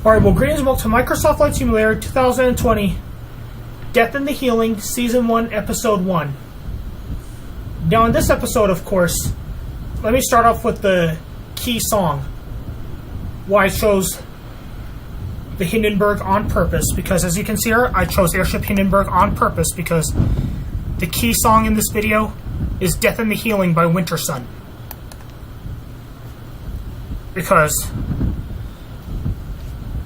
Alright, well, greetings and welcome to Microsoft Flight Simulator 2020 Death and the Healing Season 1 Episode 1. Now, in this episode, of course, let me start off with the key song. Why I chose the Hindenburg on purpose, because as you can see here, I chose Airship Hindenburg on purpose because the key song in this video is Death and the Healing by Wintersun. Because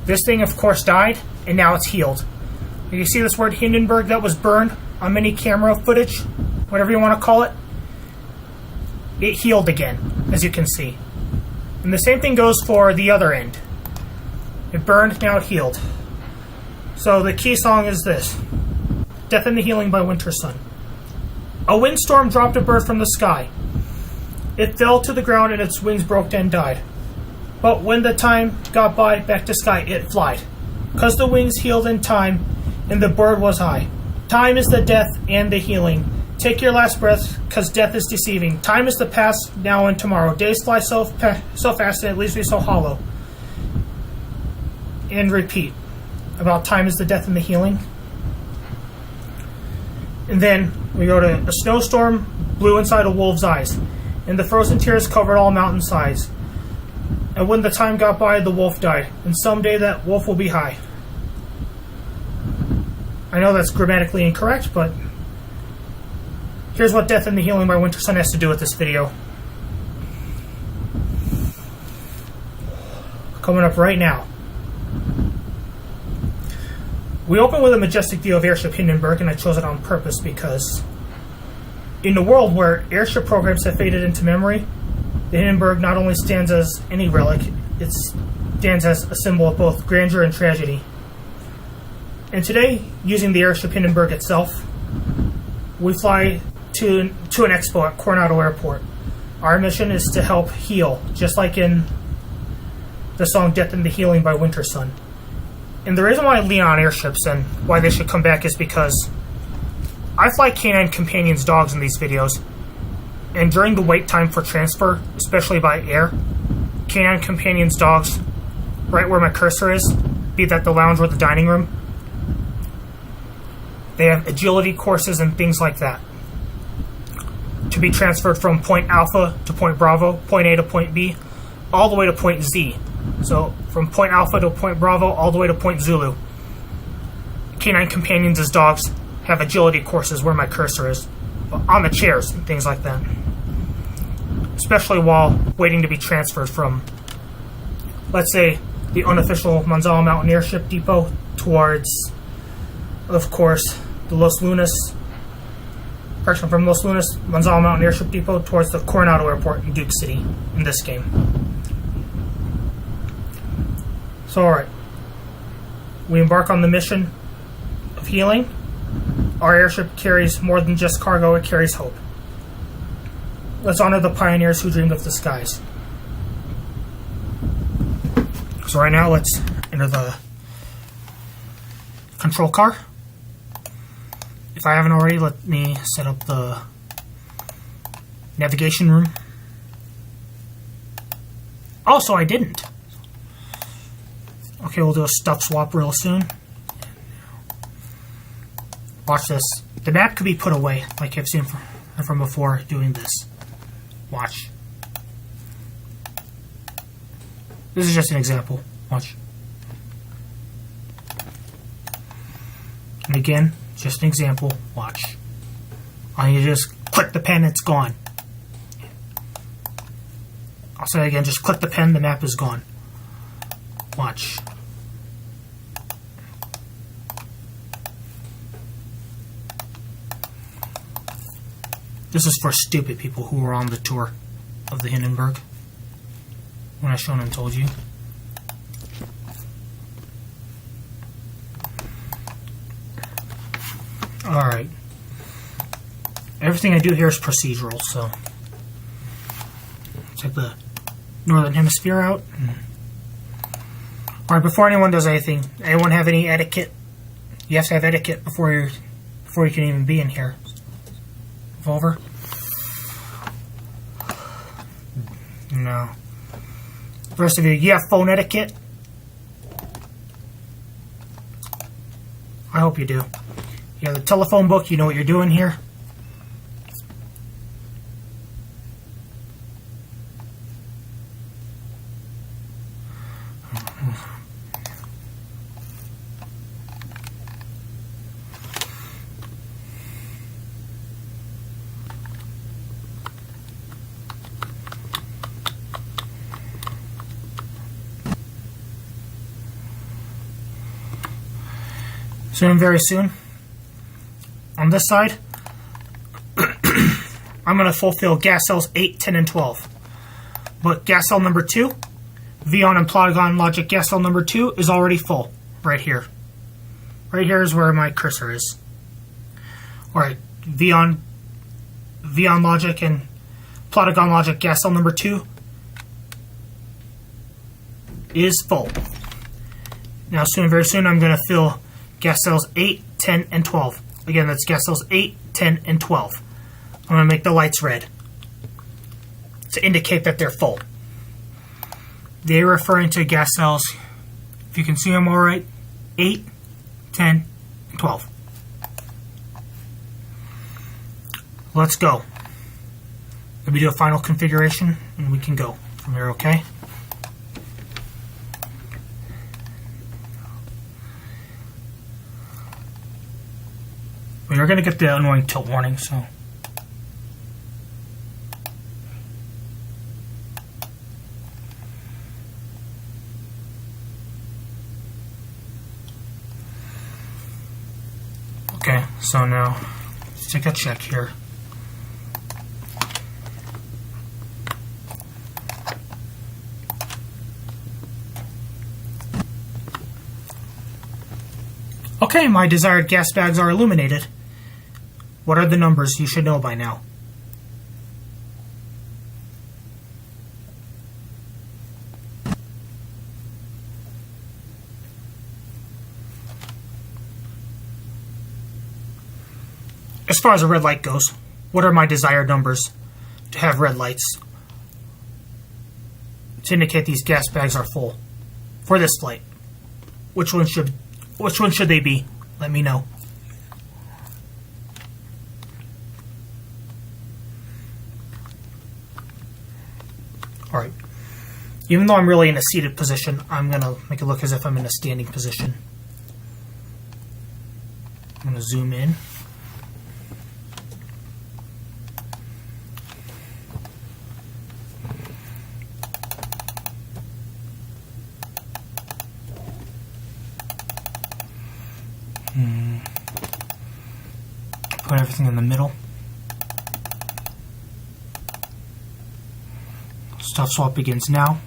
this thing, of course, died, and now it's healed. You see this word Hindenburg that was burned on many camera footage, whatever you want to call it? It healed again, as you can see. And the same thing goes for the other end. It burned, now it healed. So the key song is this. Death and the Healing by Wintersun. A windstorm dropped a bird from the sky. It fell to the ground and its wings broke and died. But when the time got by, back to sky it flied. 'Cause the wings healed in time, and the bird was high. Time is the death and the healing. Take your last breath, 'cause death is deceiving. Time is the past, now and tomorrow. Days fly so fast, and it leaves me so hollow. And repeat about time is the death and the healing. And then we go to a snowstorm blew inside a wolf's eyes, and the frozen tears covered all mountainsides. And when the time got by, the wolf died, and someday that wolf will be high. I know that's grammatically incorrect, but here's what Death and the Healing by Wintersun has to do with this video. Coming up right now. We open with a majestic view of Airship Hindenburg, and I chose it on purpose because in a world where airship programs have faded into memory, the Hindenburg not only stands as any relic, it stands as a symbol of both grandeur and tragedy. And today, using the Airship Hindenburg itself, we fly to an expo at Coronado Airport. Our mission is to help heal, just like in the song Death and the Healing by Wintersun. And the reason why I lean on airships and why they should come back is because I fly canine companions dogs in these videos. And during the wait time for transfer, especially by air, canine companions dogs, right where my cursor is, be that the lounge or the dining room, they have agility courses and things like that to be transferred from point Alpha to point Bravo, point A to point B, all the way to point Z. So from point Alpha to point Bravo, all the way to point Zulu. Canine companions as dogs have agility courses where my cursor is, on the chairs and things like that. Especially while waiting to be transferred from, let's say, the unofficial Manzano Mountain Airship Depot towards, of course, the Los Lunas, from Los Lunas, Manzano Mountain Airship Depot towards the Coronado Airport in Duke City in this game. So, alright. We embark on the mission of healing. Our airship carries more than just cargo, it carries hope. Let's honor the pioneers who dreamed of the skies. So right now, let's enter the control car. If I haven't already, let me set up the navigation room. Also, I didn't. Okay, we'll do a stuff swap real soon. Watch this. The map could be put away, like I've seen from before doing this. Watch. This is just an example. Watch. And again, just an example. Watch. All you just click the pen, it's gone. I'll say it again, just click the pen, the map is gone. Watch. This is for stupid people who were on the tour of the Hindenburg when I shown and told you. Alright. Everything I do here is procedural, so check the northern hemisphere out. Alright, before anyone does anything, anyone have any etiquette? You have to have etiquette before you can even be in here. Revolver? No. The rest of you have phone etiquette? I hope you do. You have the telephone book, you know what you're doing here. Soon, very soon. On this side, I'm going to fulfill gas cells 8, 10, and 12. But gas cell number 2, Vion and Plotagon logic gas cell number 2 is already full. Right here. Right here is where my cursor is. Alright, Vion logic and Plotagon logic gas cell number 2 is full. Now soon, very soon, I'm going to fill gas cells 8, 10, and 12. Again, that's gas cells 8, 10, and 12. I'm going to make the lights red to indicate that they're full. They're referring to gas cells, if you can see them all right, 8, 10, and 12. Let's go. Let me do a final configuration, and we can go from here, okay? You're going to get the annoying tilt warning, so. Okay, so now let's take a check here. Okay, my desired gas bags are illuminated. What are the numbers you should know by now? As far as a red light goes, what are my desired numbers to have red lights to indicate these gas bags are full for this flight? Which one should they be? Let me know. Alright, even though I'm really in a seated position, I'm going to make it look as if I'm in a standing position. I'm going to zoom in. Put everything in the middle. Stuff swap begins now.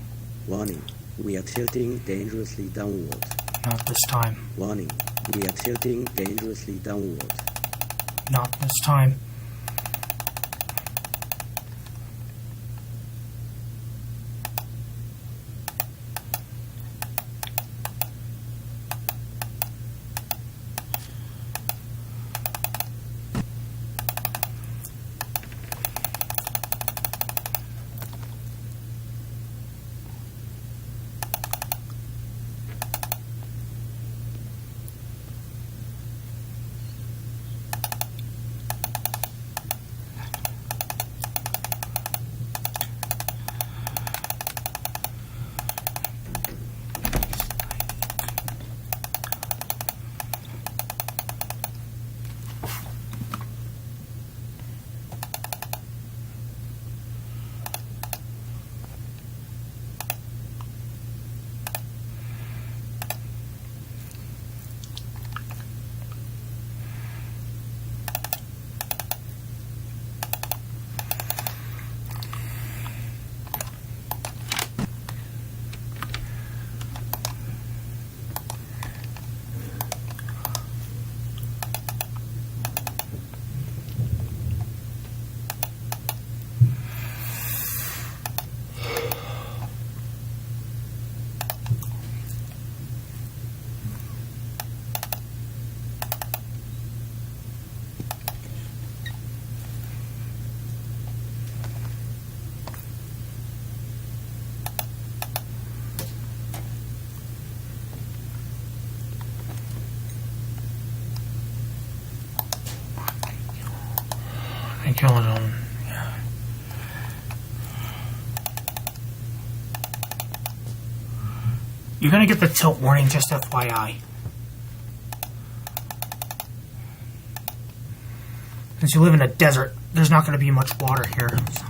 Warning, we are tilting dangerously downward. Not this time. Warning, we are tilting dangerously downward. Not this time. killing them. Yeah. You're gonna get the tilt warning, just FYI. Since you live in a desert, there's not gonna be much water here. So.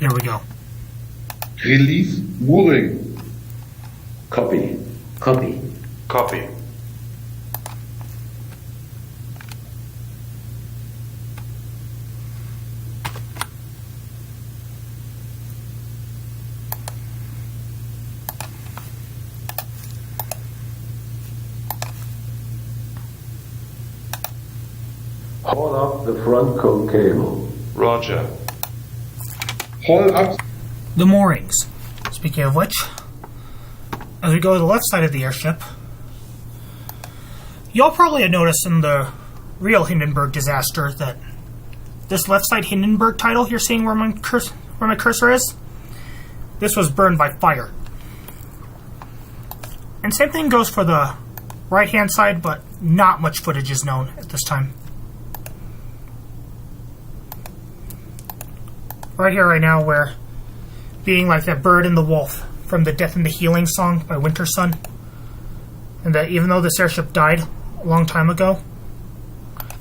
There we go. Release mooring. Copy. Copy. Copy. Haul up the front coat cable. Roger. Haul up. The moorings. Speaking of which, as we go to the left side of the airship, y'all probably had noticed in the real Hindenburg disaster that this left side Hindenburg title you're seeing where my cursor is, this was burned by fire. And same thing goes for the right hand side, but not much footage is known at this time. Right here, right now, we're being like that bird and the wolf from the Death and the Healing song by Wintersun. And that even though this airship died a long time ago,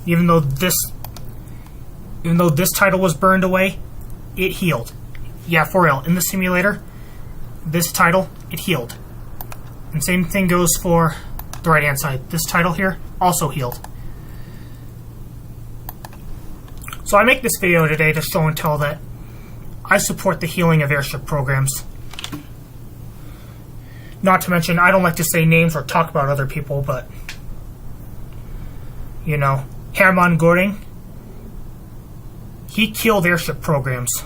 even though this title was burned away, it healed. Yeah, for real. In the simulator, this title, it healed. And same thing goes for the right hand side. This title here also healed. So I make this video today to show and tell that I support the healing of airship programs. Not to mention, I don't like to say names or talk about other people, but, you know, Hermann Göring, he killed airship programs.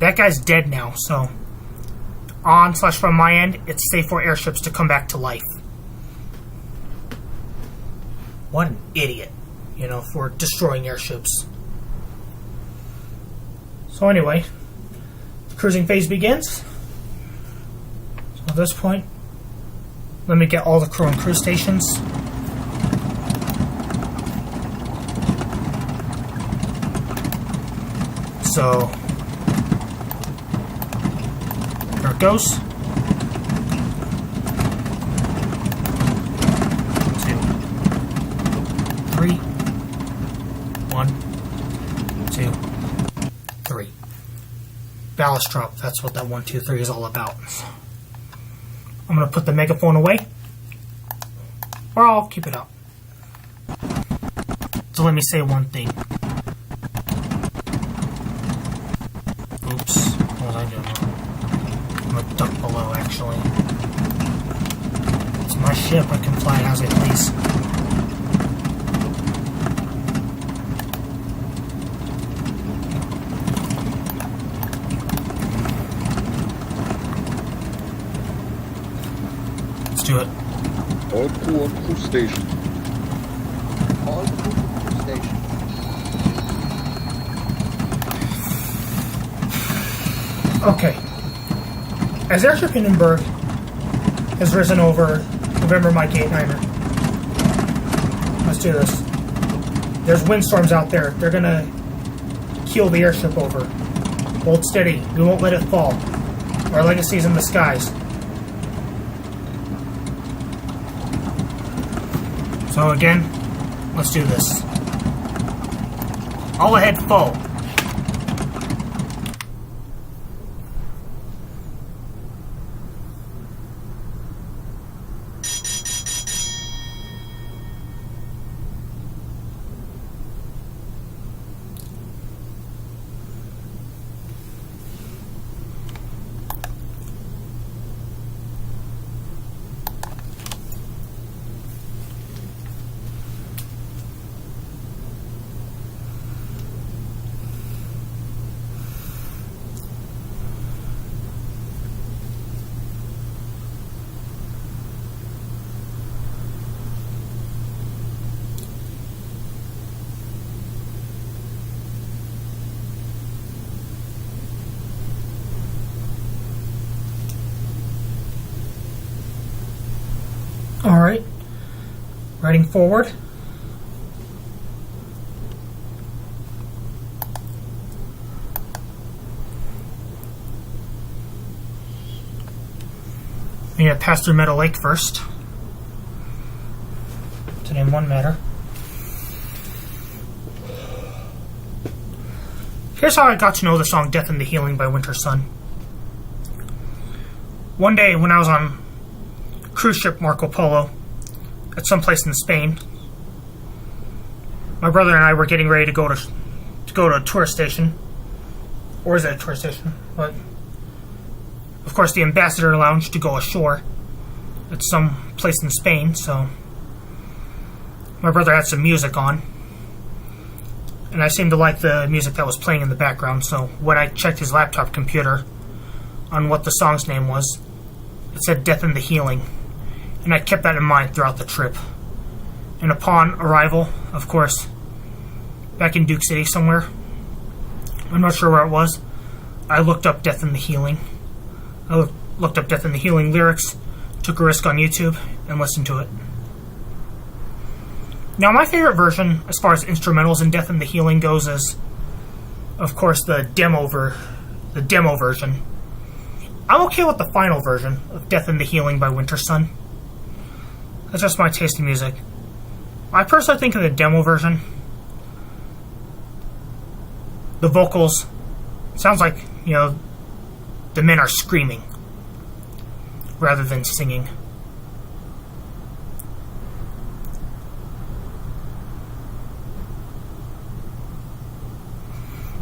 That guy's dead now, so from my end, it's safe for airships to come back to life. What an idiot, you know, for destroying airships. So anyway, the cruising phase begins. So at this point, let me get all the crew and cruise stations. So there it goes. 2, 3, 1, 2, 3. Ballast drop, that's what that 1, 2, 3 is all about. I'm going to put the megaphone away, or I'll keep it up. So let me say one thing. Oops, what was I doing wrong? I'm going to duck below, actually. It's my ship, I can fly as I please. Do it. All crew on cruise station. All crew on cruise station. Okay. As Airship Hindenburg has risen over November Mike 89er. Let's do this. There's windstorms out there. They're gonna keel the airship over. Hold steady. We won't let it fall. Our legacy's in the skies. So again, let's do this. All ahead full. Alright. Riding forward. We need to pass through Meadow Lake first, to name one matter. Here's how I got to know the song Death and the Healing by Wintersun. One day when I was on cruise ship Marco Polo at some place in Spain, my brother and I were getting ready to go to a tourist station. Or is it a tourist station? But of course the ambassador lounge to go ashore at some place in Spain. So my brother had some music on, and I seemed to like the music that was playing in the background. So when I checked his laptop computer on what the song's name was, it said Death and the Healing, and I kept that in mind throughout the trip. And upon arrival, of course, back in Duke City somewhere, I'm not sure where it was, I looked up Death and the Healing. I looked up Death and the Healing lyrics, took a risk on YouTube, and listened to it. Now, my favorite version, as far as instrumentals in Death and the Healing goes, is, of course, the demo version. I'm okay with the final version of Death and the Healing by Wintersun. That's just my taste in music. I personally think of the demo version, the vocals sounds like, you know, the men are screaming rather than singing.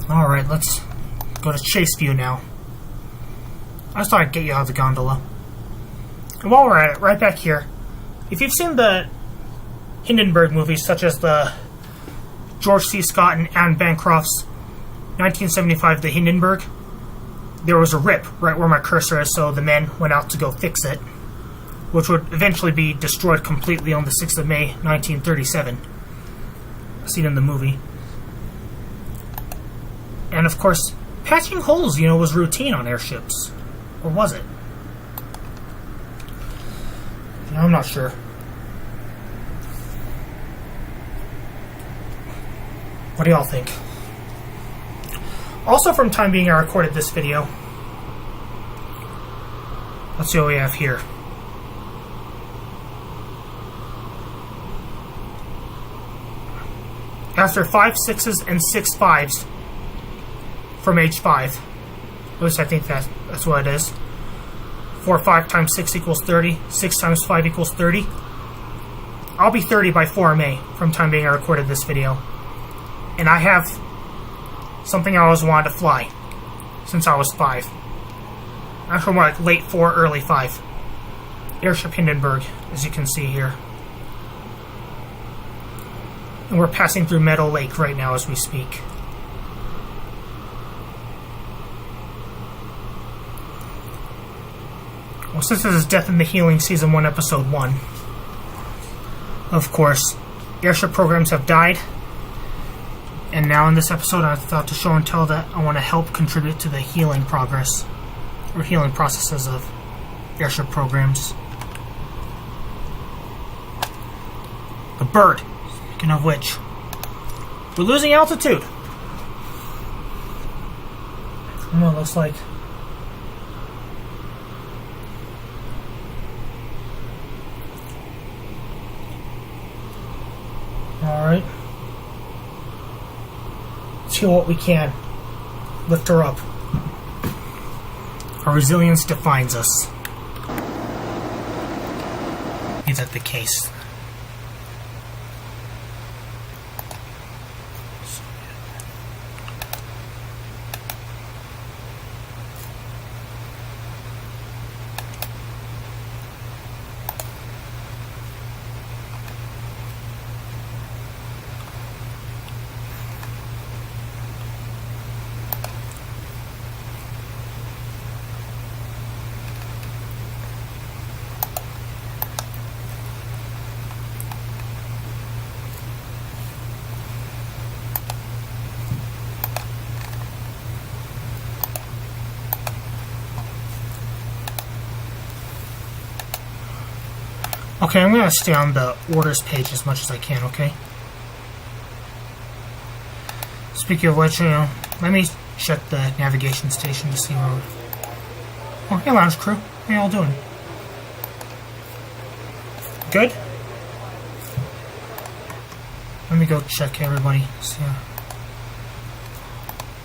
Alright, let's go to chase view now. I just thought I'd get you out of the gondola. And while we're at it, right back here, if you've seen the Hindenburg movies, such as the George C. Scott and Anne Bancroft's 1975 The Hindenburg, there was a rip right where my cursor is, so the men went out to go fix it, which would eventually be destroyed completely on the 6th of May, 1937. Seen in the movie. And of course, patching holes, was routine on airships. Or was it? I'm not sure. What do y'all think? Also, from time being, I recorded this video. Let's see what we have here. After 5 6s and 6 5s from age 5. At least I think that's what it is. 4 5 times 6 equals 30. 6 times 5 equals 30. I'll be 30 by 4 May from time being I recorded this video. And I have something I always wanted to fly since I was 5. Actually more like late 4, early 5. Airship Hindenburg, as you can see here. And we're passing through Meadow Lake right now as we speak. Well, since this is Death and the Healing Season 1, Episode 1, of course, airship programs have died. And now in this episode, I thought to show and tell that I want to help contribute to the healing progress, or healing processes of airship programs. The bird, speaking of which, we're losing altitude. I don't know what it looks like. Alright. Let's do what we can. Lift her up. Our resilience defines us. Is that the case? Okay, I'm going to stay on the orders page as much as I can, okay? Speaking of which, let me check the navigation station to see where we're... Oh, hey, lounge crew. How y'all doing? Good? Let me go check everybody. See,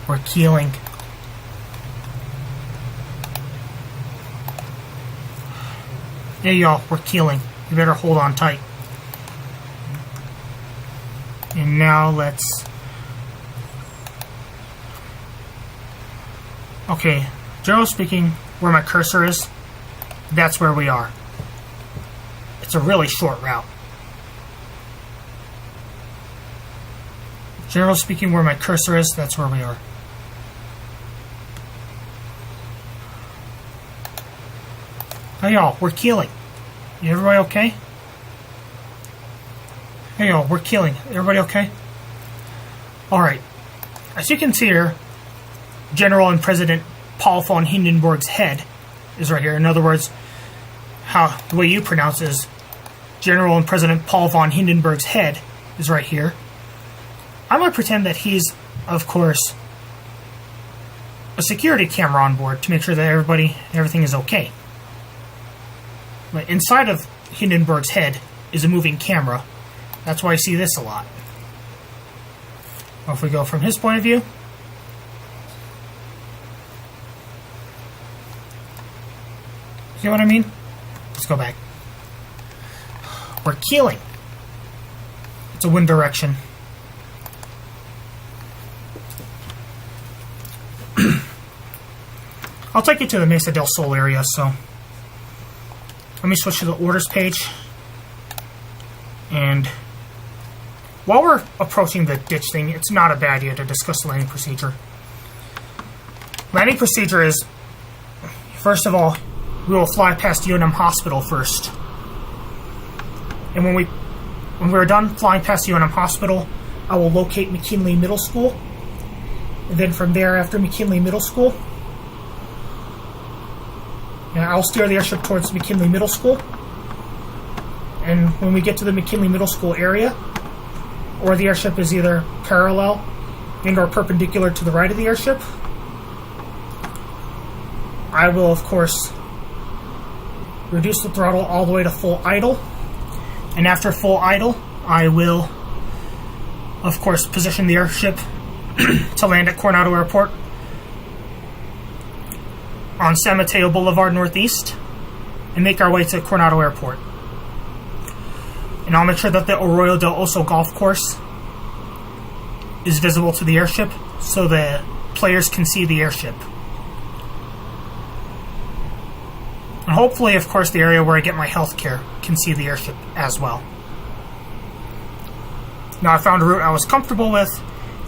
we're keeling. Hey, y'all, we're keeling. You better hold on tight. And now let's... Okay, generally speaking, where my cursor is, that's where we are. It's a really short route. Generally speaking, where my cursor is, that's where we are. Hey y'all, we're keeling. Everybody okay? Hey y'all, we're keeling. Everybody okay? Alright. As you can see here, General and President Paul von Hindenburg's head is right here. In other words, how the way you pronounce it is General and President Paul von Hindenburg's head is right here. I'm going to pretend that he's, of course, a security camera on board to make sure that everything is okay. But inside of Hindenburg's head is a moving camera. That's why I see this a lot. Well, if we go from his point of view, see what I mean? Let's go back. We're keeling. It's a wind direction. I'll take you to the Mesa del Sol area, so let me switch to the orders page. And while we're approaching the ditch thing, it's not a bad idea to discuss the landing procedure. Landing procedure is, first of all, we will fly past UNM Hospital first. And when we're done flying past UNM Hospital, I will locate McKinley Middle School. And then from there, after McKinley Middle School, I'll steer the airship towards McKinley Middle School. And when we get to the McKinley Middle School area, or the airship is either parallel and or perpendicular to the right of the airship, I will, of course, reduce the throttle all the way to full idle. And after full idle, I will, of course, position the airship to land at Coronado Airport on San Mateo Boulevard Northeast and make our way to Coronado Airport. And I'll make sure that the Arroyo del Oso golf course is visible to the airship so the players can see the airship. And hopefully, of course, the area where I get my health care can see the airship as well. Now, I found a route I was comfortable with,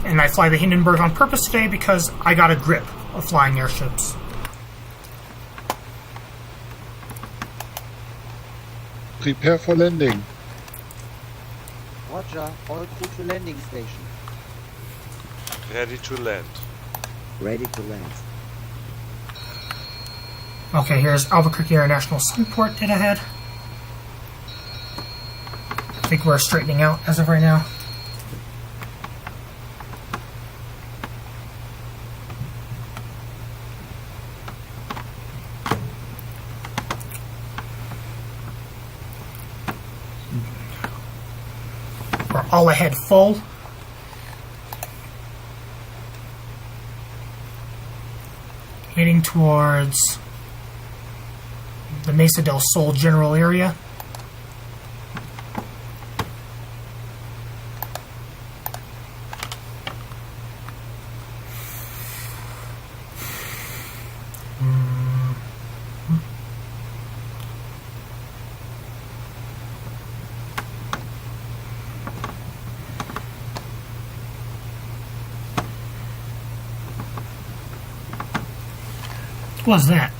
and I fly the Hindenburg on purpose today because I got a grip of flying airships. Prepare for landing. Roger, all crew to landing station. Ready to land. Ready to land. Okay, here's Albuquerque International Seaport dead ahead. I think we're straightening out as of right now. We're all ahead full. Heading towards the Mesa del Sol general area. What was that?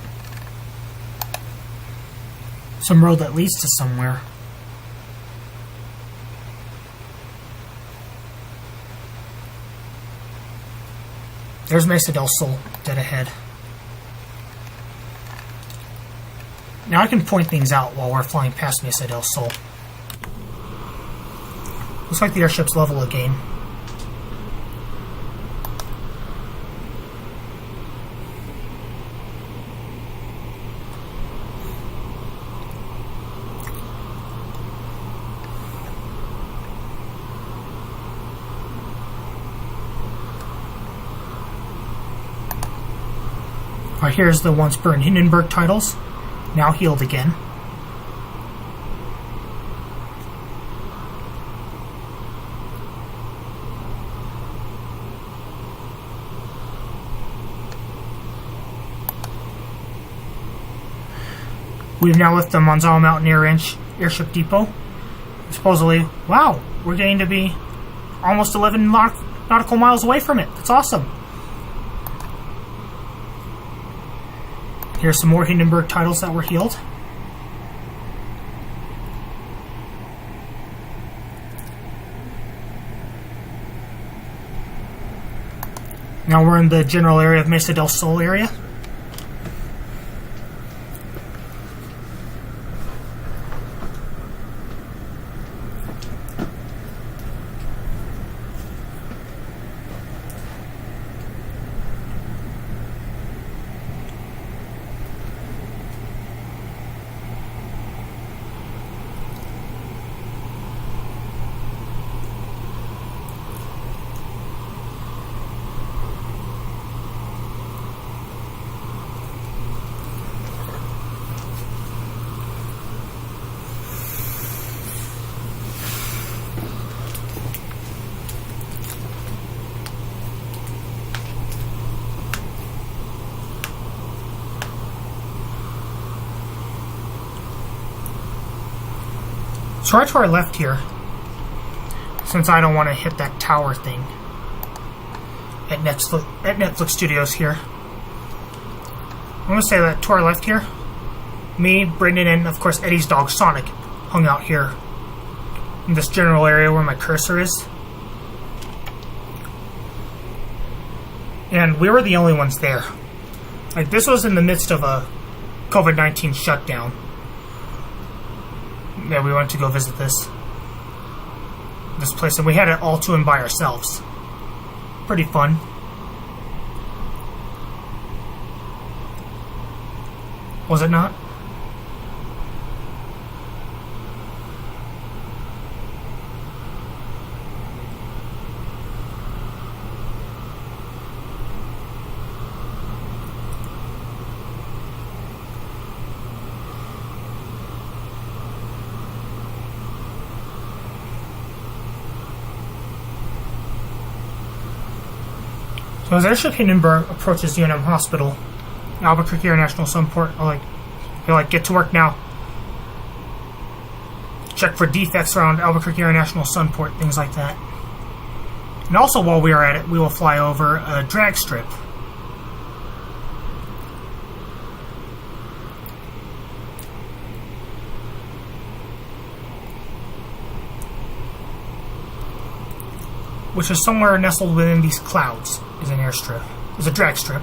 Some road that leads to somewhere. There's Mesa del Sol, dead ahead. Now I can point things out while we're flying past Mesa del Sol. Looks like the airship's level again. Alright, here's the once burned Hindenburg titles, now healed again. We've now left the Monzal Mountain Airship Depot. Supposedly, wow, we're getting to be almost 11 nautical miles away from it. That's awesome. Here's some more Hindenburg titles that were healed. Now we're in the general area of Mesa del Sol area. So right to our left here, since I don't want to hit that tower thing at Netflix Studios here, I'm going to say that to our left here, me, Brendan, and of course Eddie's dog Sonic hung out here in this general area where my cursor is. And we were the only ones there. Like, this was in the midst of a COVID-19 shutdown. Yeah, we went to go visit this place, and we had it all to and by ourselves. Pretty fun. Was it not? So as Airship Hindenburg approaches UNM Hospital, Albuquerque International Sunport, you're like, get to work now. Check for defects around Albuquerque International Sunport, things like that. And also while we are at it, we will fly over a drag strip. Which is somewhere nestled within these clouds, is an airstrip. Is a drag strip.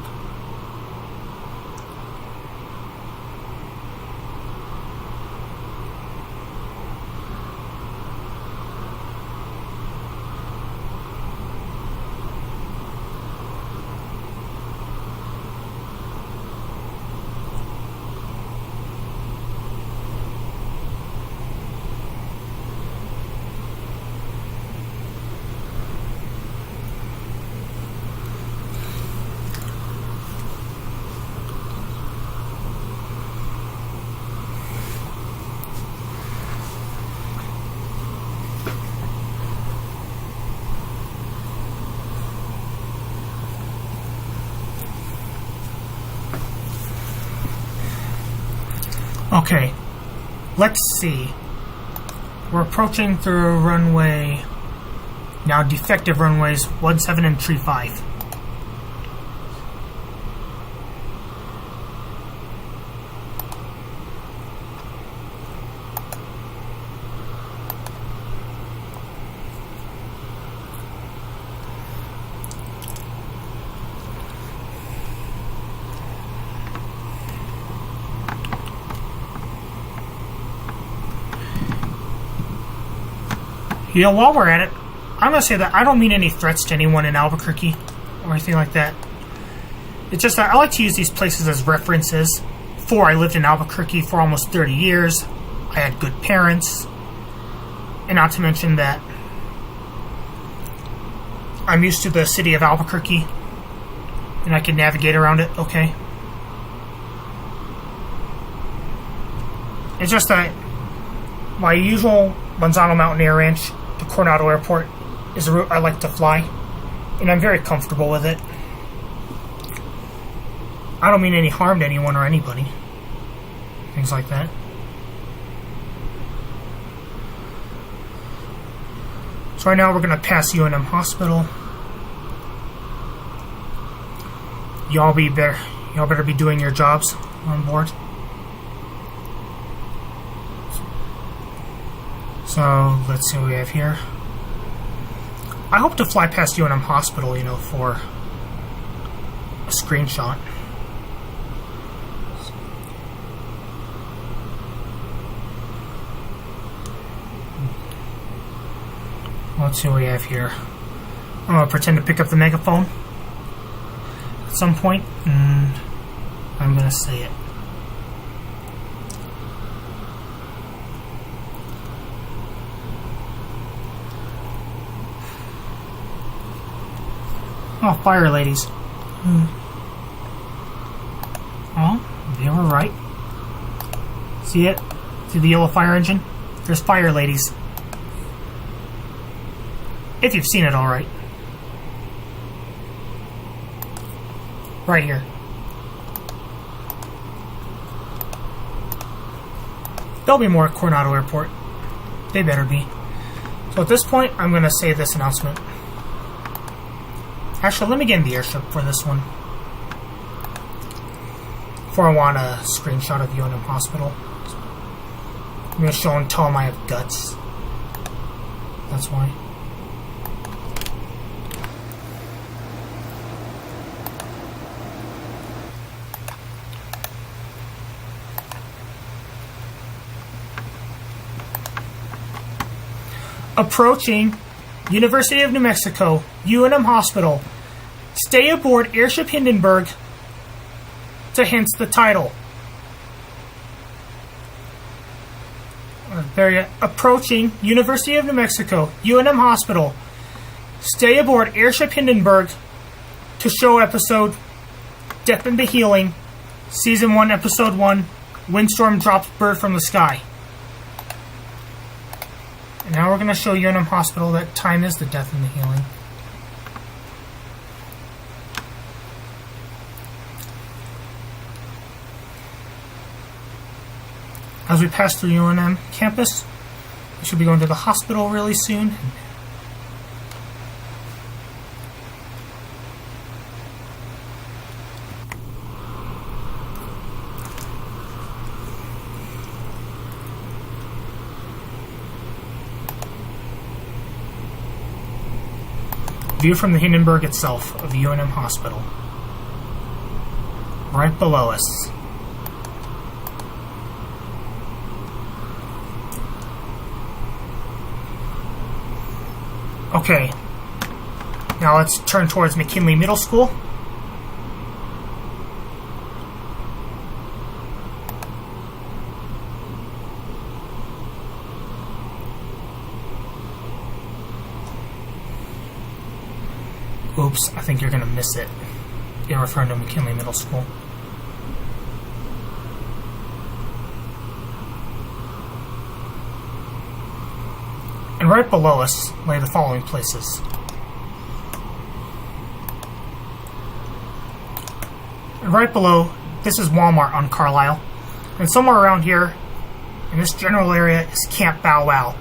Okay, let's see. We're approaching through runway, now defective runways 17 and 35. You know, while we're at it, I'm going to say that I don't mean any threats to anyone in Albuquerque or anything like that. It's just that I like to use these places as references. I lived in Albuquerque for almost 30 years. I had good parents. And not to mention that I'm used to the city of Albuquerque and I can navigate around it okay. It's just that my usual Manzano Mountain Air Ranch to Coronado Airport is a route I like to fly, and I'm very comfortable with it. I don't mean any harm to anyone or anybody. Things like that. So right now we're going to pass UNM Hospital. Y'all better be doing your jobs on board. So let's see what we have here. I hope to fly past UNM Hospital, you know, for a screenshot. Let's see what we have here. I'm going to pretend to pick up the megaphone at some point, and I'm going to say it. Oh, fire ladies. Oh, they were right. See it? See the yellow fire engine? There's fire ladies. If you've seen it alright. Right here. There'll be more at Coronado Airport. They better be. So at this point, I'm going to say this announcement. Actually, let me get in the airship for this one. Before I want a screenshot of UNM Hospital. I'm going to show and tell them I have guts. That's why. Approaching University of New Mexico, UNM Hospital. Stay aboard Airship Hindenburg, to hence the title. Approaching University of New Mexico, UNM Hospital. Stay aboard Airship Hindenburg to show episode Death and the Healing, Season 1, Episode 1, Windstorm drops bird from the sky. And now we're going to show UNM Hospital that time is the death and the healing. As we pass through UNM campus, we should be going to the hospital really soon. View from the Hindenburg itself of the UNM Hospital. Right below us. Okay. Now let's turn towards McKinley Middle School. Oops, I think you're going to miss it. You're referring to McKinley Middle School. And right below us lay the following places. And right below, this is Walmart on Carlisle. And somewhere around here, in this general area, is Camp Bow Wow.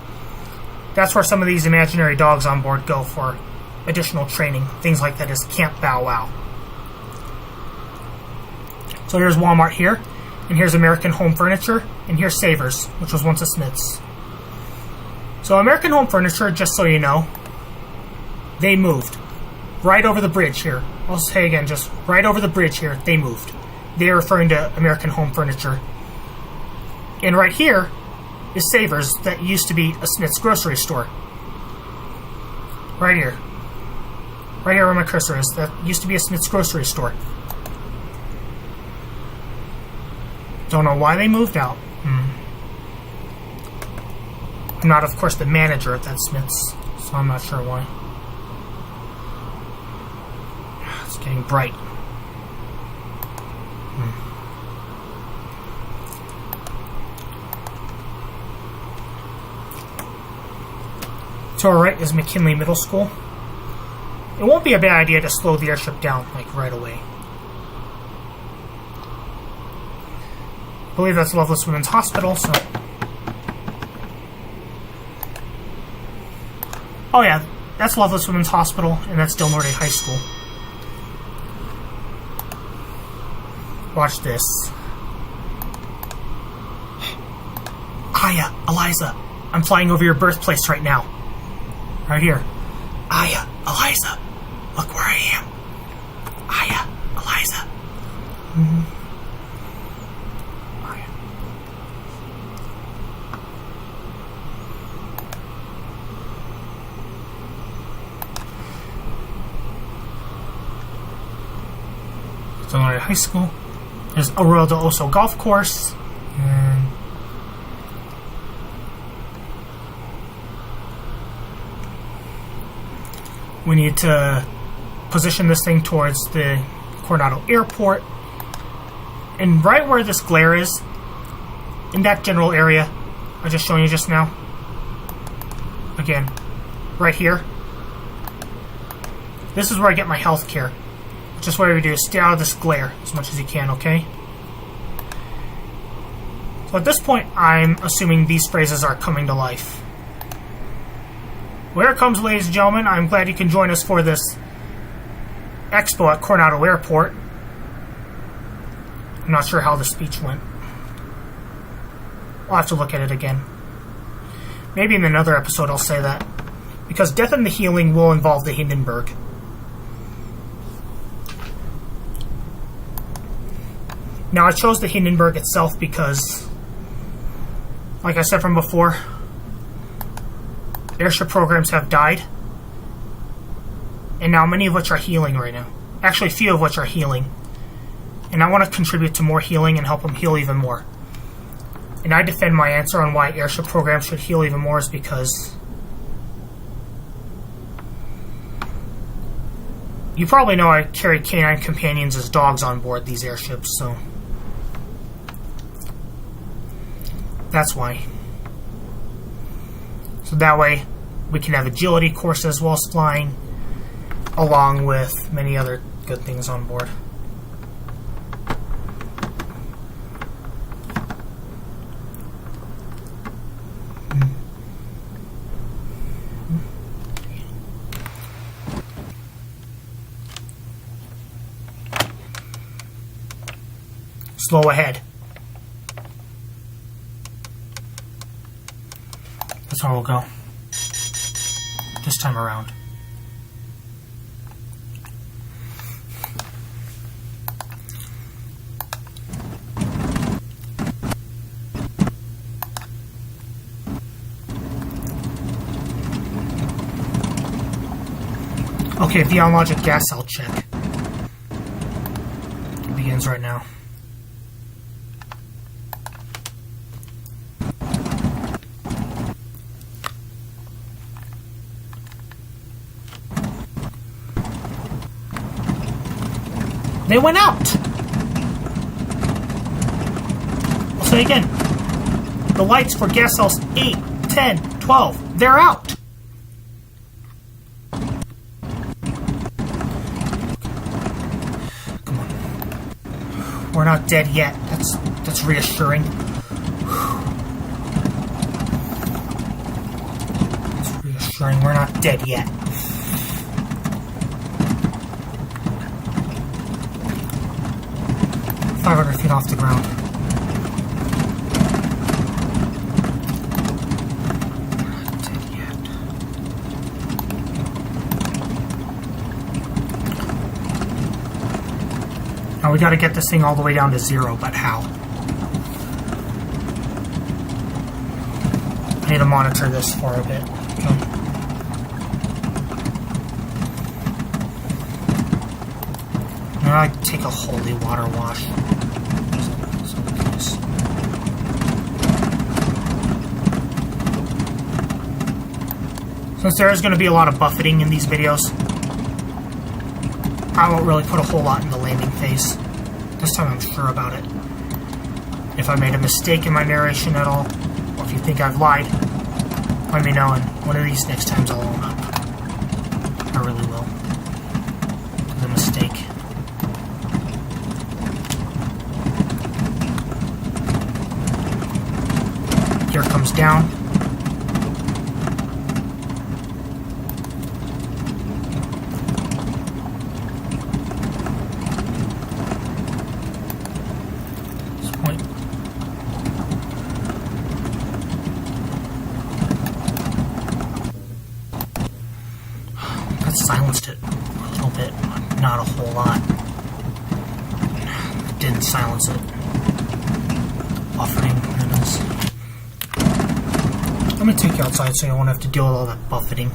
That's where some of these imaginary dogs on board go for additional training. Things like that is Camp Bow Wow. So here's Walmart here, and here's American Home Furniture, and here's Savers, which was once a Smith's. So American Home Furniture, just so you know, they moved. Right over the bridge here. I'll say again, just right over the bridge here, they moved. They're referring to American Home Furniture. And right here is Savers, that used to be a Smith's grocery store. Right here. Right here where my cursor is. That used to be a Smith's grocery store. Don't know why they moved out. I'm not, of course, the manager at that Smith's, so I'm not sure why. It's getting bright. To our right is McKinley Middle School. It won't be a bad idea to slow the airship down, like, right away. I believe that's Loveless Women's Hospital, so... Oh yeah, that's Loveless Women's Hospital, and that's Del Norte High School. Watch this. Aya, Eliza, I'm flying over your birthplace right now. Right here. Aya, Eliza, look where I am. Aya, Eliza. Aya. Del High School. There's Arroyo del Oso Golf Course. And we need to position this thing towards the Coronado Airport. And right where this glare is, in that general area I just shown you just now, again, right here, this is where I get my health care. Just what we do is stay out of this glare as much as you can, okay? So at this point, I'm assuming these phrases are coming to life. Well, here it comes, ladies and gentlemen. I'm glad you can join us for this expo at Coronado Airport. I'm not sure how the speech went. I'll have to look at it again. Maybe in another episode I'll say that. Because Death and the Healing will involve the Hindenburg. Now, I chose the Hindenburg itself because, like I said from before, airship programs have died. And now many of which are healing right now. Actually, few of which are healing. And I want to contribute to more healing and help them heal even more. And I defend my answer on why airship programs should heal even more is because you probably know I carry canine companions as dogs on board these airships, so that's why. So that way we can have agility courses whilst flying, along with many other good things on board. Slow ahead. That's where we'll go. This time around. Okay, the on-logic gas cell check. It begins right now. They went out! I'll say again. The lights for gas cells 8, 10, 12, they're out! Come on. We're not dead yet. That's reassuring. It's reassuring we're not dead yet. 500 feet off the ground. Not dead yet. Now we gotta get this thing all the way down to 0, but how? I need to monitor this for a bit. Okay. I take a holy water wash. Since there is going to be a lot of buffeting in these videos, I won't really put a whole lot in the landing phase. This time I'm sure about it. If I made a mistake in my narration at all, or if you think I've lied, let me know, and one of these next times I'll own up. I really will. The mistake. Here comes down. Silenced it a little bit, but not a whole lot. Didn't silence it. Buffeting, it is. I'm gonna take you outside so you won't have to deal with all that buffeting.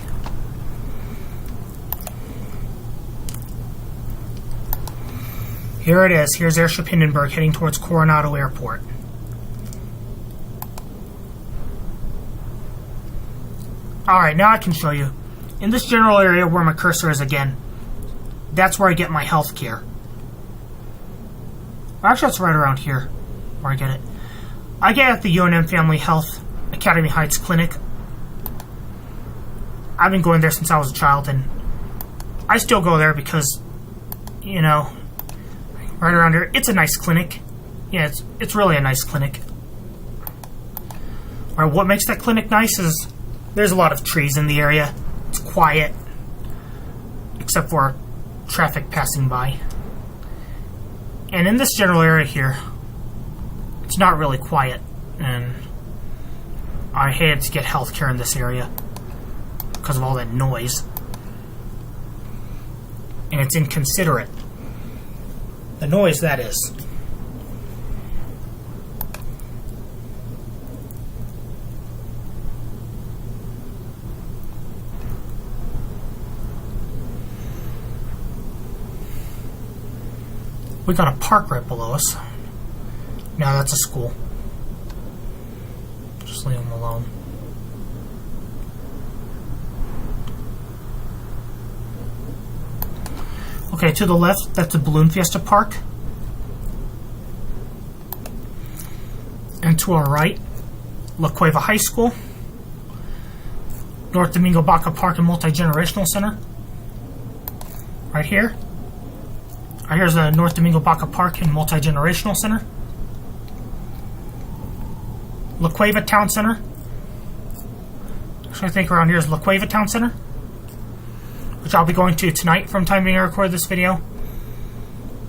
Here it is. Here's Airship Hindenburg heading towards Coronado Airport. Alright, now I can show you. In this general area where my cursor is again, that's where I get my health care. Actually, that's right around here where I get it. I get it at the UNM Family Health Academy Heights Clinic. I've been going there since I was a child, and I still go there because, you know, right around here, it's a nice clinic. Yeah, it's really a nice clinic. Alright, what makes that clinic nice is there's a lot of trees in the area. It's quiet, except for traffic passing by. And in this general area here, it's not really quiet, and I hated to get healthcare in this area because of all that noise. And it's inconsiderate. The noise, that is. We got a park right below us. Now that's a school. Just leave them alone. Okay, to the left, that's the Balloon Fiesta Park. And to our right, La Cueva High School. North Domingo Baca Park and Multi-Generational Center. Right here. Here's the North Domingo Baca Park and Multi-Generational Center. La Cueva Town Center. Actually, I think around here is La Cueva Town Center, which I'll be going to tonight from time being I record this video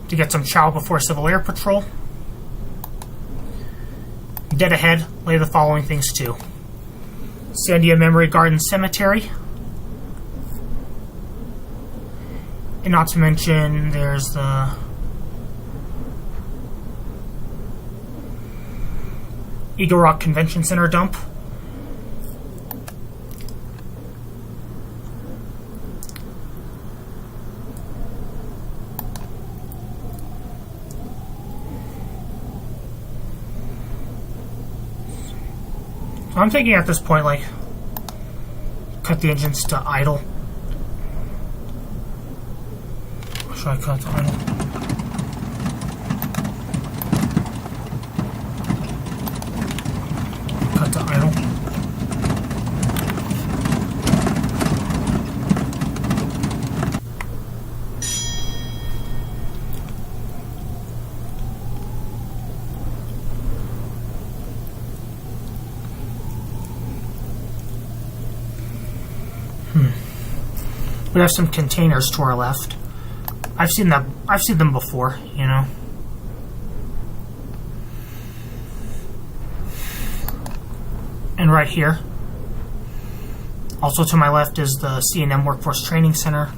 to get some chow before Civil Air Patrol. Dead ahead, lay the following things too. Sandia Memory Garden Cemetery. And not to mention, there's the Eagle Rock Convention Center dump. So I'm thinking at this point, like, cut the engines to idle. Should I cut to idle? Cut to idle. We have some containers to our left. I've seen them before, you know. And right here, also to my left, is the C&M Workforce Training Center.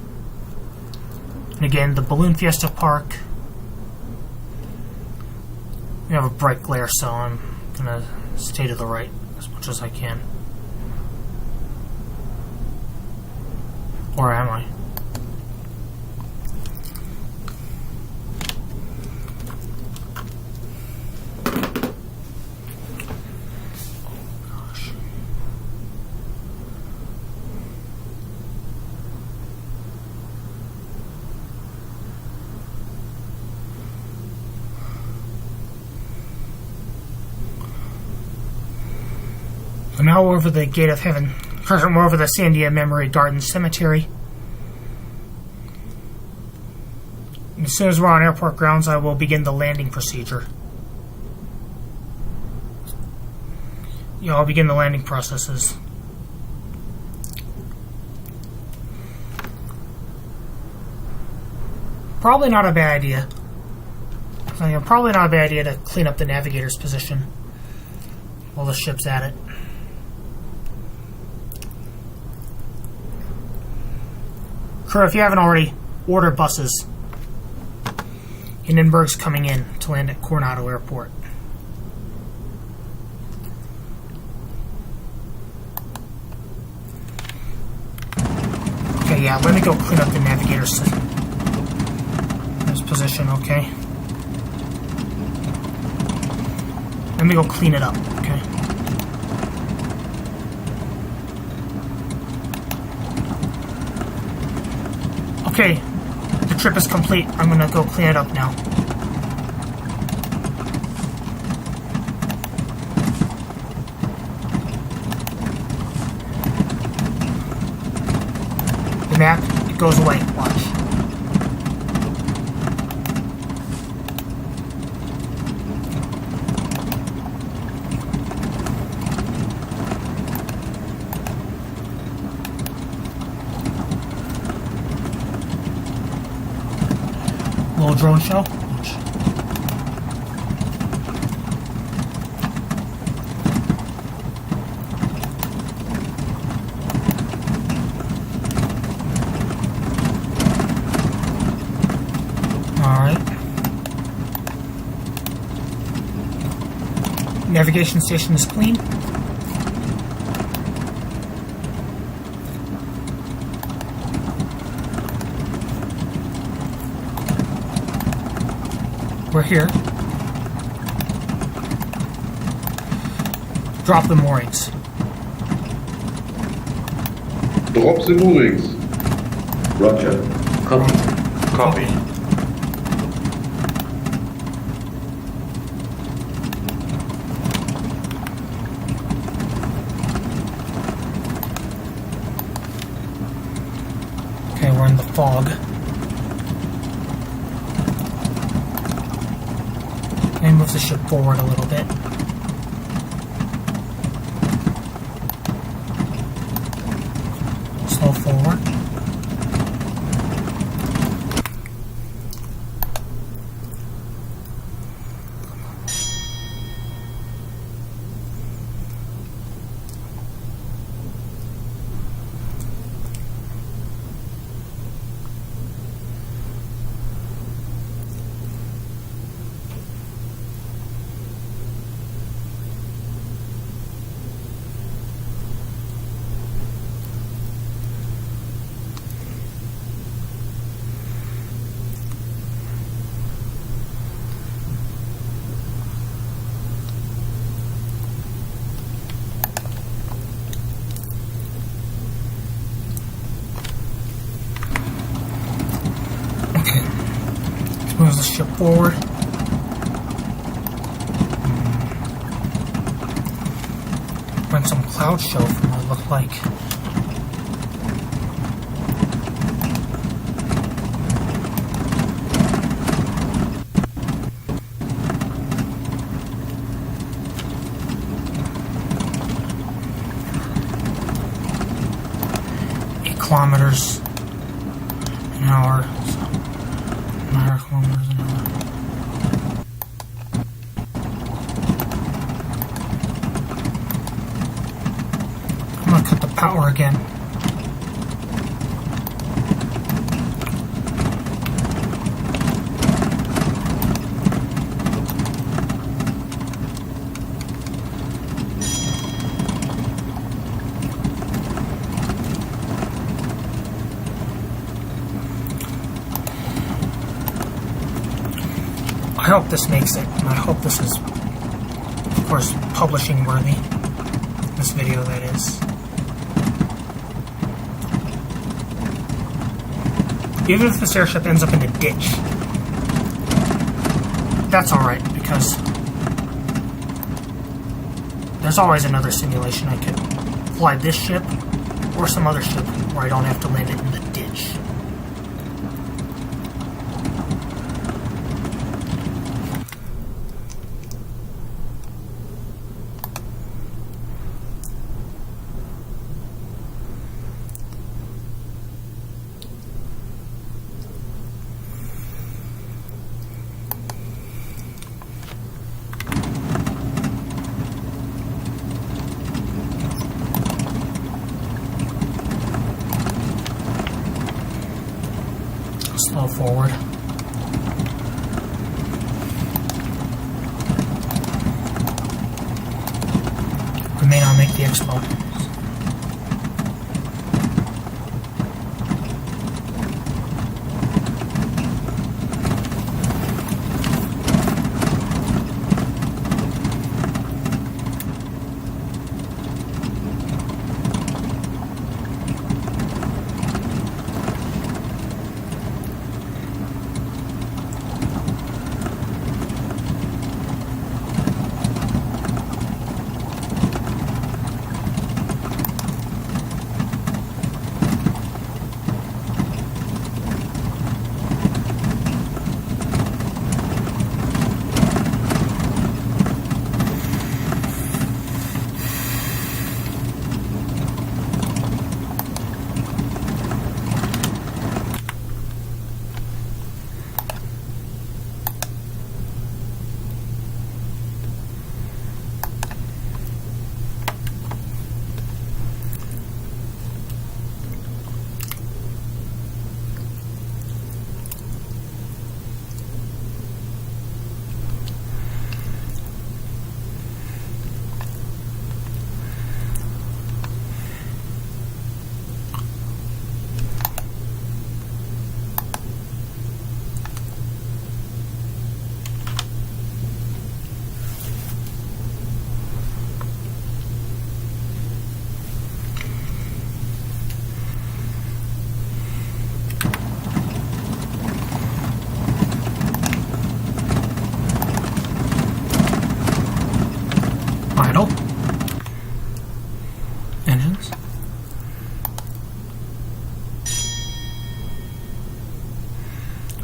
And again, the Balloon Fiesta Park. We have a bright glare, so I'm gonna stay to the right as much as I can. Or am I? Now we're over the Gate of Heaven. We're over the Sandia Memory Garden Cemetery. And as soon as we're on airport grounds, I will begin the landing procedure. Yeah, I'll begin the landing processes. Probably not a bad idea. Probably not a bad idea to clean up the navigator's position while the ship's at it. Crew, if you haven't already, order buses. Hindenburg's coming in to land at Coronado Airport. Okay, yeah, let me go clean up the navigator's position, okay? Let me go clean it up, okay? Okay, the trip is complete. I'm gonna go clean it up now. The map, it goes away. Watch. Little drone show. Watch. Alright. Navigation station is clean. We're here. Drop the moorings. Drop the moorings. Roger. Copy. Copy. Okay, we're in the fog. And move the ship forward a little bit. Slow forward. Move the ship forward. Run some cloud show from what it looked like. Kilometers an hour. 9 kilometers an hour. I'm gonna cut the power again. I hope this makes it, and I hope this is, of course, publishing worthy. This video, that is. Even if this airship ends up in a ditch, that's alright, because there's always another simulation. I could fly this ship or some other ship where I don't have to land it in the ditch. Slow forward. We may not make the expo. Idle. Engines.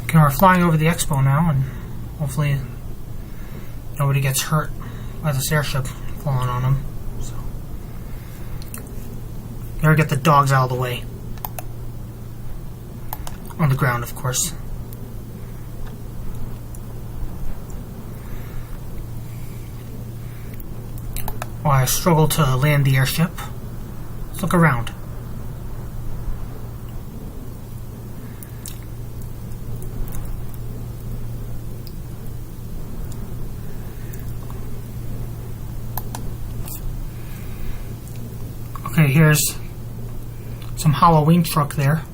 Okay, we're flying over the expo now, and hopefully nobody gets hurt by this airship falling on them. So, gotta get the dogs out of the way. On the ground, of course. While I struggle to land the airship, let's look around. Okay, here's some Halloween truck there.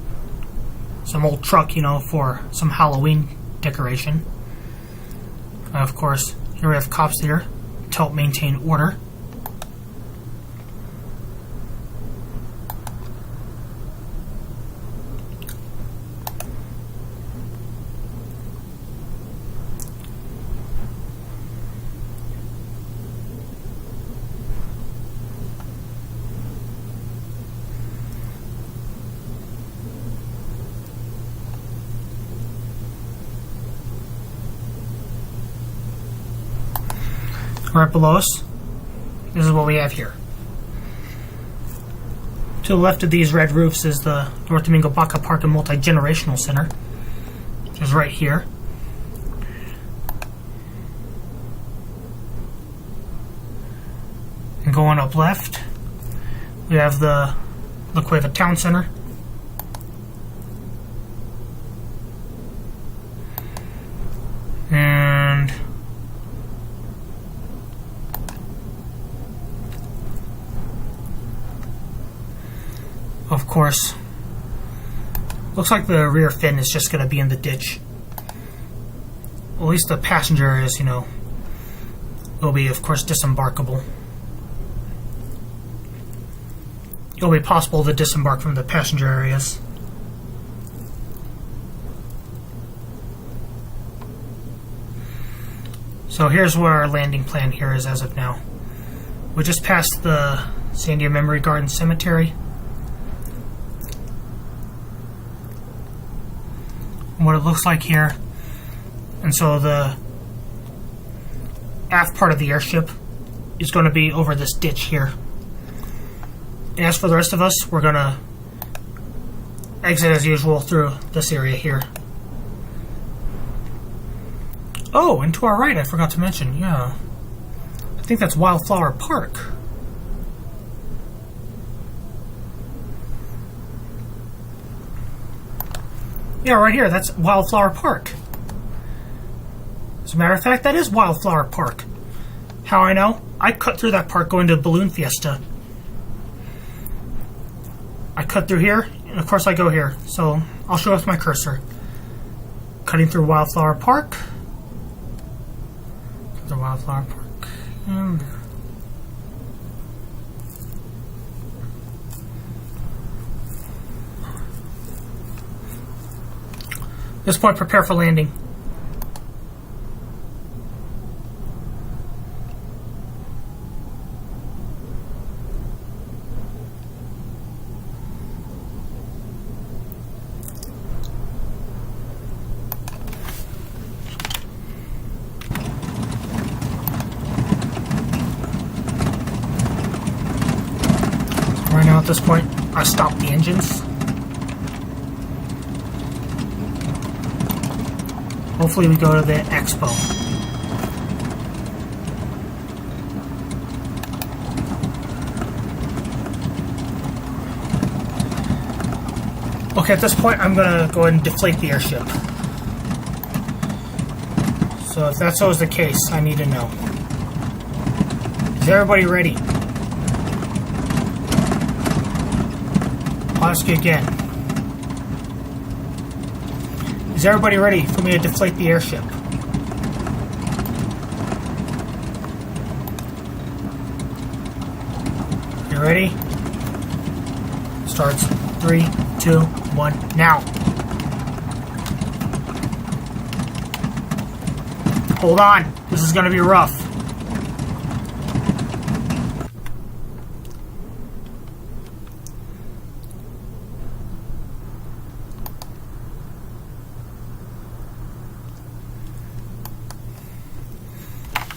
Some old truck, you know, for some Halloween decoration. Of course, here we have cops here to help maintain order. Right below us, this is what we have here. To the left of these red roofs is the North Domingo Baca Park and Multi-Generational Center, which is right here. And going up left, we have the La Cueva Town Center. And of course, looks like the rear fin is just going to be in the ditch. Well, at least the passenger areas, you know, will be, of course, disembarkable. It'll be possible to disembark from the passenger areas. So here's what our landing plan here is as of now. We just passed the Sandia Memory Garden Cemetery. What it looks like here. And so the aft part of the airship is going to be over this ditch here. And as for the rest of us, we're going to exit as usual through this area here. Oh, and to our right, I forgot to mention, yeah. I think that's Wildflower Park. Yeah, right here, that's Wildflower Park. As a matter of fact, that is Wildflower Park. How I know? I cut through that park going to Balloon Fiesta. I cut through here, and of course I go here. So, I'll show with my cursor. Cutting through Wildflower Park. The Wildflower Park. And there. At this point, prepare for landing. Right now, at this point, I stopped the engines. Hopefully we go to the Expo. Okay, at this point I'm going to go ahead and deflate the airship. So if that's always the case, I need to know. Is everybody ready? I'll ask you again. Is everybody ready for me to deflate the airship? You ready? Starts 3, 2, 1, now. Hold on. This is going to be rough.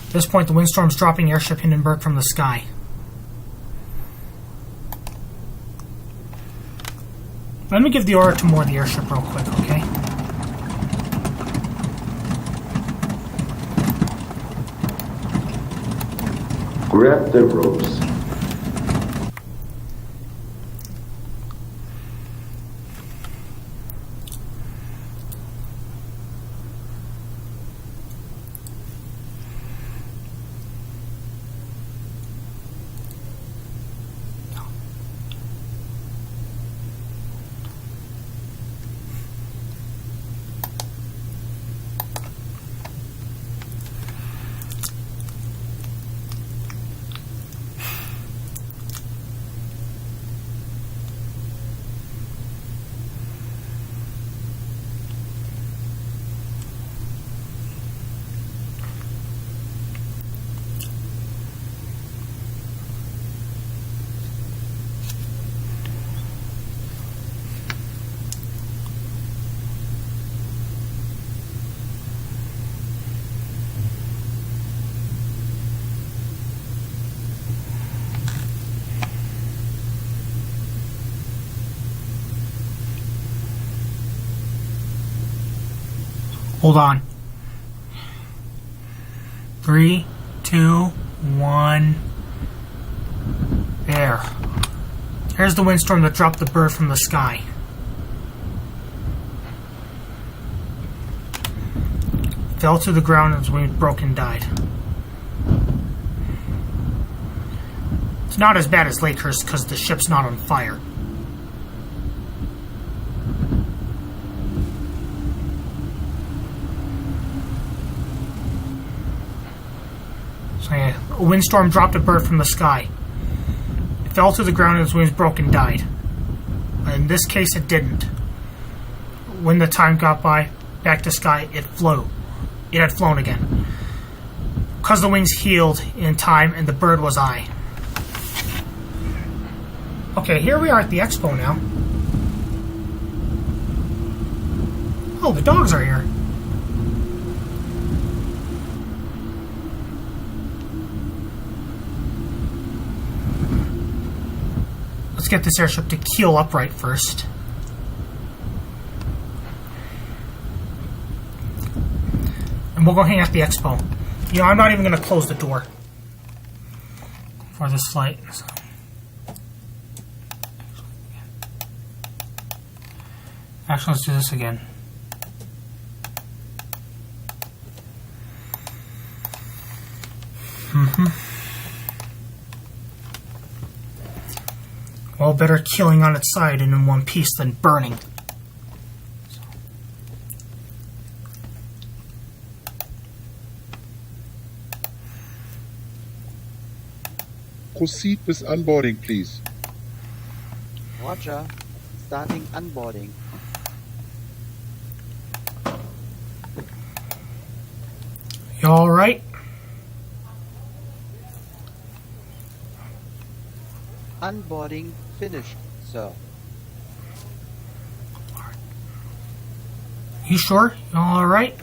At this point, the Windstorm's dropping Airship Hindenburg from the sky. Let me give the order to moor the airship real quick, okay? Grab the ropes. Hold on. 3, 2, 1. There. Here's the windstorm that dropped the bird from the sky. Fell to the ground and his wings broke and died. It's not as bad as Lakehurst because the ship's not on fire. So yeah, a windstorm dropped a bird from the sky. It fell to the ground and its wings broke and died. But in this case, it didn't. When the time got by, back to sky, it flew. It had flown again. Because the wings healed in time and the bird was I. Okay, here we are at the expo now. Oh, the dogs are here. Let's get this airship to keel upright first. And we'll go hang out at the expo. You know, I'm not even going to close the door for this flight. So. Actually, let's do this again. Well, better killing on its side and in one piece than burning. Proceed with unboarding, please. Roger. Starting unboarding. You all right? Unboarding finished, sir. You sure? You all right?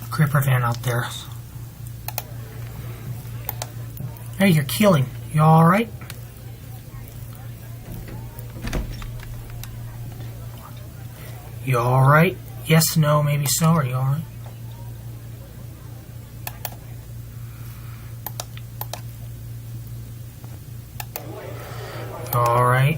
Creeper van out there. Hey, you're keeling. You all right? You all right? Yes, no, maybe so. Are you all right? All right.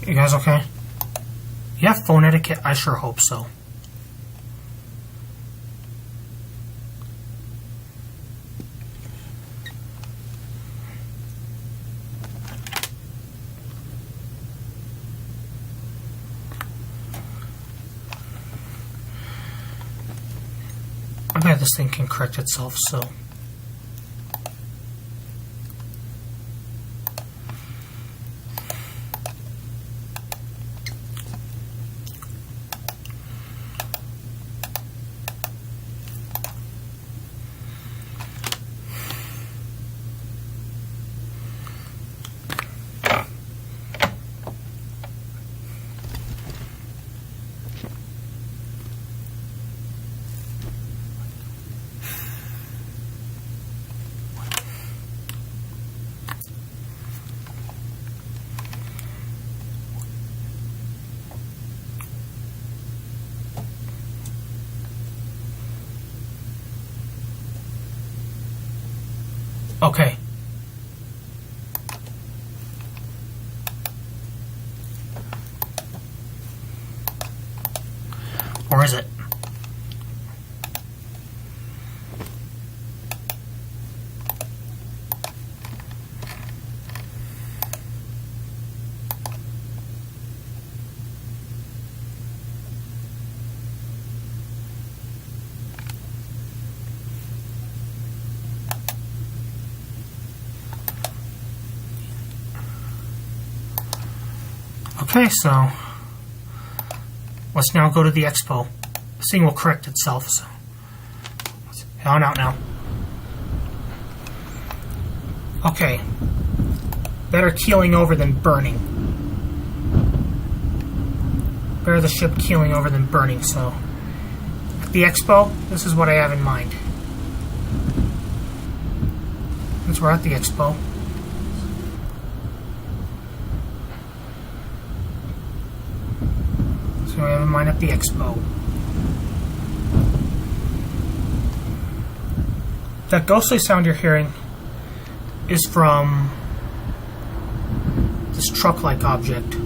You guys okay? Yeah, phone etiquette? I sure hope so. I bet this thing can correct itself, so... Okay. Or is it? Okay, so let's now go to the expo. This thing will correct itself, so on out now. Okay. Better keeling over than burning. Better the ship keeling over than burning, so at the expo, this is what I have in mind. Since we're at the expo. So I have in mind at the expo. That ghostly sound you're hearing is from this truck-like object.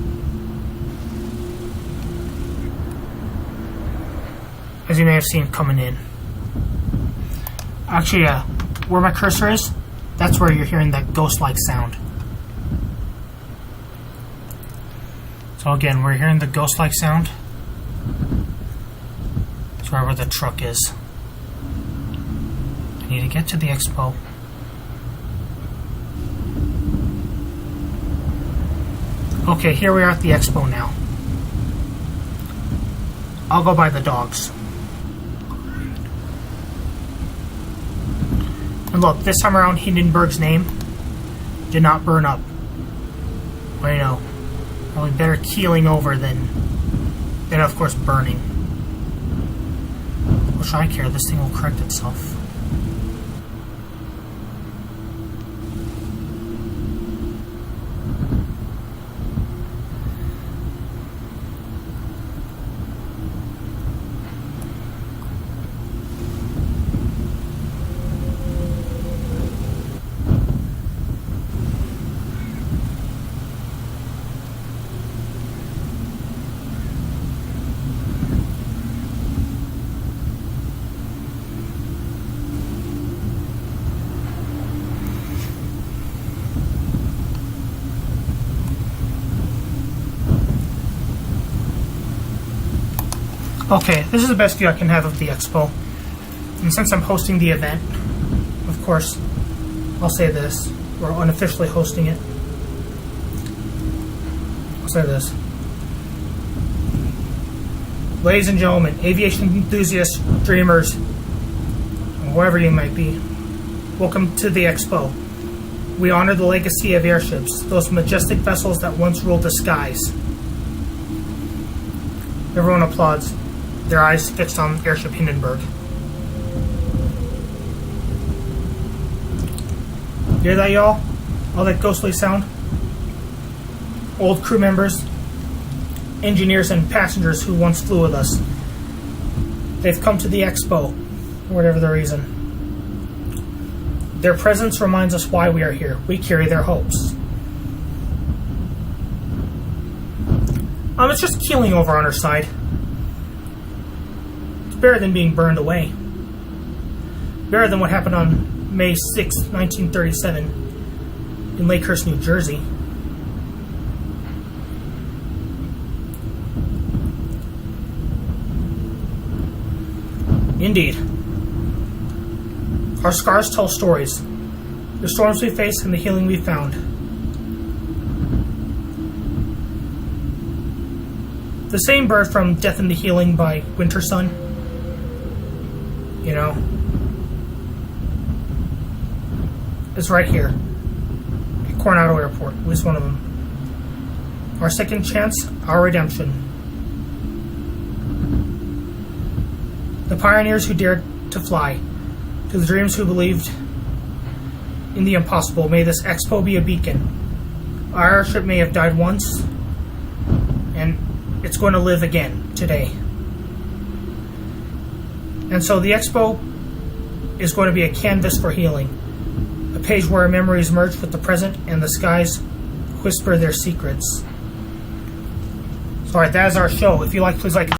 as you may have seen coming in. Actually, where my cursor is, that's where you're hearing that ghost-like sound. So again, we're hearing the ghost-like sound. It's right where the truck is. I need to get to the expo. Okay, here we are at the expo now. I'll go by the dogs. And look, this time around, Hindenburg's name did not burn up. Well, you know, probably better keeling over than of course, burning. What should I care? This thing will correct itself. Okay, this is the best view I can have of the expo. And since I'm hosting the event, of course, I'll say this. We're unofficially hosting it. I'll say this. Ladies and gentlemen, aviation enthusiasts, dreamers, whoever you might be, welcome to the expo. We honor the legacy of airships, those majestic vessels that once ruled the skies. Everyone applauds, their eyes fixed on Airship Hindenburg. Hear that, y'all? All that ghostly sound? Old crew members, engineers, and passengers who once flew with us. They've come to the expo, for whatever the reason. Their presence reminds us why we are here. We carry their hopes. It's just keeling over on her side. It's better than being burned away. Better than what happened on May 6, 1937 in Lakehurst, New Jersey. Indeed. Our scars tell stories. The storms we faced and the healing we found. The same bird from Death and the Healing by Wintersun. You know. It's right here. At Coronado Airport. At least one of them. Our second chance, our redemption. The pioneers who dared to fly. To the dreams who believed in the impossible, may this expo be a beacon. Our airship may have died once, and it's going to live again today. And so the expo is going to be a canvas for healing, a page where our memories merge with the present and the skies whisper their secrets. So alright, that is our show. If you like, please like